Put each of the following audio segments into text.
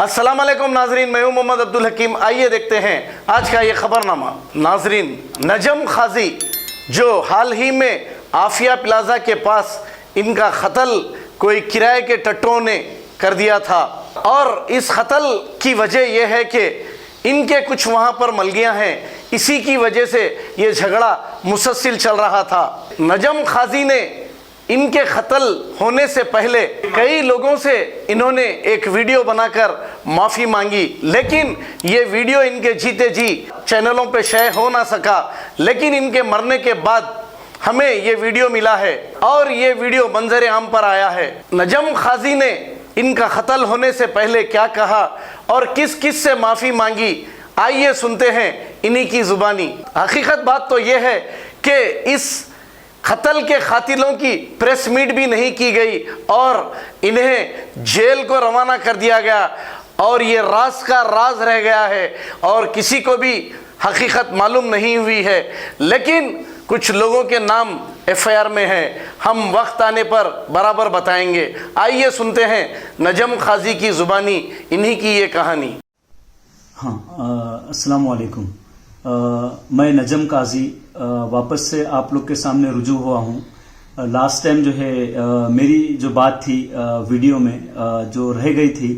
अस्सलाम वालेकुम नाजरीन, मैं हूं मोहम्मद अब्दुल हकीम। आइए देखते हैं आज का ये खबरनामा। नाजरीन, नजम खाजी जो हाल ही में आफिया प्लाजा के पास इनका कत्ल कोई किराए के टट्टों ने कर दिया था, और इस कत्ल की वजह यह है कि इनके कुछ वहाँ पर मलगियाँ हैं, इसी की वजह से ये झगड़ा मुसलसल चल रहा था। नजम खाजी ने इनके कत्ल होने से पहले कई लोगों से इन्होंने एक वीडियो बनाकर माफ़ी मांगी, लेकिन ये वीडियो इनके जीते जी चैनलों पे शेयर हो ना सका। लेकिन इनके मरने के बाद हमें ये वीडियो मिला है और ये वीडियो मंजर आम पर आया है। नजम खाजी ने इनका कत्ल होने से पहले क्या कहा और किस किस से माफ़ी मांगी, आइए सुनते हैं इन्हीं की ज़ुबानी। हकीकत बात तो ये है कि इस कत्ल के कातिलों की प्रेस मीट भी नहीं की गई और इन्हें जेल को रवाना कर दिया गया, और ये राज का राज रह गया है और किसी को भी हकीकत मालूम नहीं हुई है। लेकिन कुछ लोगों के नाम एफआईआर में है, हम वक्त आने पर बराबर बताएंगे। आइए सुनते हैं नजम खाजी की ज़ुबानी, इन्हीं की ये कहानी। हाँ, अस्सलाम वालेकुम। मैं नजम काजी वापस से आप लोग के सामने रुजू हुआ हूँ। लास्ट टाइम जो है मेरी जो बात थी वीडियो में जो रह गई थी,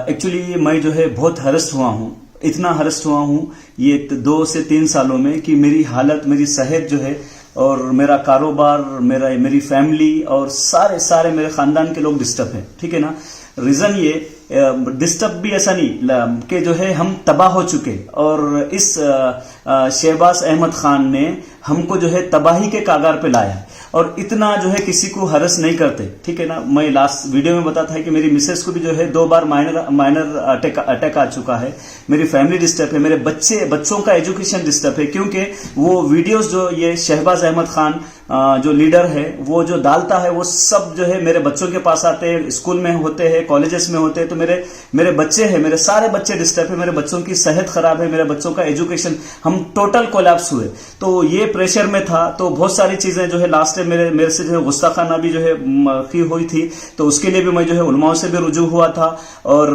एक्चुअली मैं जो है बहुत हरस्ट हुआ हूँ। इतना हरस्ट हुआ हूँ ये 2 से 3 सालों में कि मेरी हालत, मेरी सेहत जो है और मेरा कारोबार, मेरी फैमिली और सारे मेरे खानदान के लोग डिस्टर्ब है। ठीक है ना। रीजन ये डिस्टर्ब भी ऐसा नहीं कि जो है हम तबाह हो चुके, और इस शहबाज अहमद खान ने हमको जो है तबाही के कागार पे लाया, और इतना जो है किसी को हरस नहीं करते। ठीक है ना। मैं लास्ट वीडियो में बताया था कि मेरी मिसेस को भी जो है 2 बार माइनर अटैक आ चुका है। मेरी फैमिली डिस्टर्ब है, मेरे बच्चों का एजुकेशन डिस्टर्ब है, क्योंकि वो वीडियोस जो ये शहबाज अहमद खान जो लीडर है वो जो डालता है वो सब जो है मेरे बच्चों के पास आते हैं, स्कूल में होते हैं, कॉलेजेस में होते हैं। तो मेरे बच्चे हैं, मेरे सारे बच्चे डिस्टर्ब है, मेरे बच्चों की सेहत खराब है, मेरे बच्चों का एजुकेशन, हम टोटल कोलैप्स हुए। तो ये प्रेशर में था, तो बहुत सारी चीजें जो है लास्ट टाइम मेरे से जो है गुस्ताखाना भी जो है की हुई थी, तो उसके लिए भी मैं जो है उलमाओं से भी रुजू हुआ था, और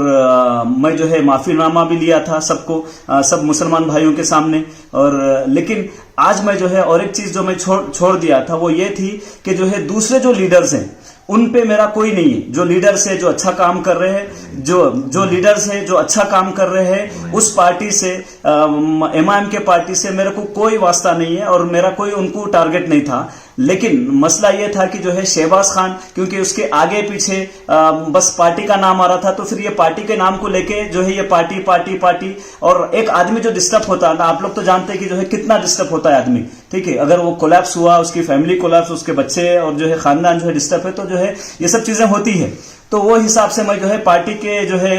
मैं जो है माफीनामा भी लिया था सबको, सब मुसलमान भाइयों के सामने। और लेकिन आज मैं जो है और एक चीज जो मैं छोड़ दिया था वो ये थी कि जो है दूसरे जो लीडर्स हैं उन पे मेरा कोई नहीं है। जो लीडर्स है जो अच्छा काम कर रहे हैं, जो लीडर्स है जो अच्छा काम कर रहे हैं, उस पार्टी से एमआईएम के पार्टी से मेरे को कोई वास्ता नहीं है और मेरा कोई उनको टारगेट नहीं था। लेकिन मसला यह था कि जो है शहबाज खान, क्योंकि उसके आगे पीछे बस पार्टी का नाम आ रहा था, तो फिर ये पार्टी के नाम को लेके जो है ये पार्टी, और एक आदमी जो डिस्टर्ब होता है ना, आप लोग तो जानते हैं कि जो है कितना डिस्टर्ब होता है आदमी। ठीक है। अगर वो कोलैप्स हुआ, उसकी फैमिली कोलैप्स, उसके बच्चे और जो है खानदान जो है डिस्टर्ब है, तो जो है ये सब चीजें होती है। तो वो हिसाब से मैं जो है पार्टी के जो है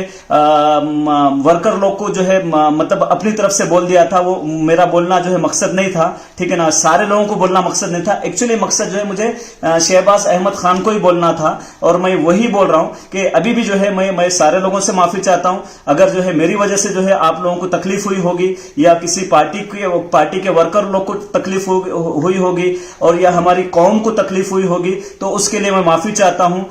वर्कर लोग को जो है मतलब अपनी तरफ से बोल दिया था। वो मेरा बोलना जो है मकसद नहीं था। ठीक है ना। सारे लोगों को बोलना मकसद नहीं था। एक्चुअली मकसद जो है मुझे शहबाज अहमद खान को ही बोलना था, और मैं वही बोल रहा हूं कि अभी भी जो है मैं सारे लोगों से माफी चाहता हूं। अगर जो है मेरी वजह से जो है आप लोगों को तकलीफ हुई होगी, या किसी पार्टी के वर्कर लोग को तकलीफ हुई होगी, और या हमारी कौम को तकलीफ हुई होगी, तो उसके लिए मैं माफी चाहता हूं।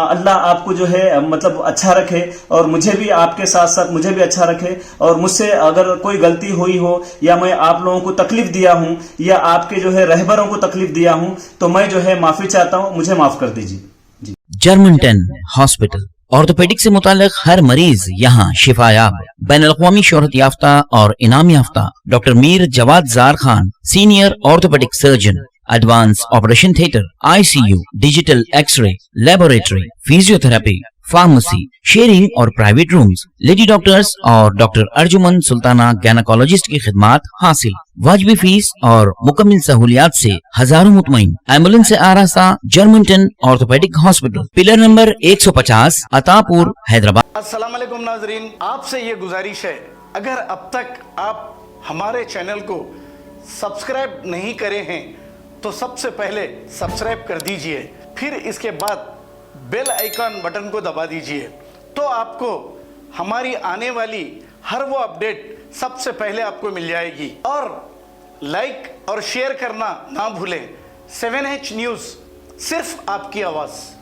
अल्लाह आपको जो है मतलब अच्छा रखे, और मुझे भी आपके साथ साथ मुझे भी अच्छा रखे, और मुझसे अगर कोई गलती हुई हो, या मैं आप लोगों को तकलीफ दिया हूं, या आपके जो है रहबरों को तकलीफ दिया हूं, तो मैं जो है माफी चाहता हूं, मुझे माफ कर दीजिए जी। जर्मनटन हॉस्पिटल, ऑर्थोपेडिक से मुताल्लिक हर मरीज यहाँ शिफायाब। बैनुल-अक़वामी शोहरत याफ्ता और इनाम याफ्ता doctor Mir Jawad Jar Khan, senior orthopaedic surgeon, advance operation theatre, ICU, digital x ray, laboratory, physiotherapy, pharmacy, sharing और प्राइवेट रूम्स, लेडी डॉक्टर्स और डॉक्टर अर्जुमन सुल्ताना गैनाकोलॉजिस्ट की खिदमात हासिल। वाजबी फीस और मुकम्मल सहूलियात से हजारों मुतमईन। एम्बुलेंस से आरास्ता Germanten orthopaedic hospital, pillar number 150, Attapur, Hyderabad. अस्सलाम वालेकुम नाजरीन, आपसे ये गुजारिश है, अगर अब तक आप हमारे चैनल को सब्सक्राइब नहीं करे हैं तो सबसे पहले सब्सक्राइब कर दीजिए, फिर इसके बाद बेल आइकन बटन को दबा दीजिए, तो आपको हमारी आने वाली हर वो अपडेट सबसे पहले आपको मिल जाएगी। और लाइक और शेयर करना ना भूलें। 7H न्यूज़, सिर्फ आपकी आवाज़।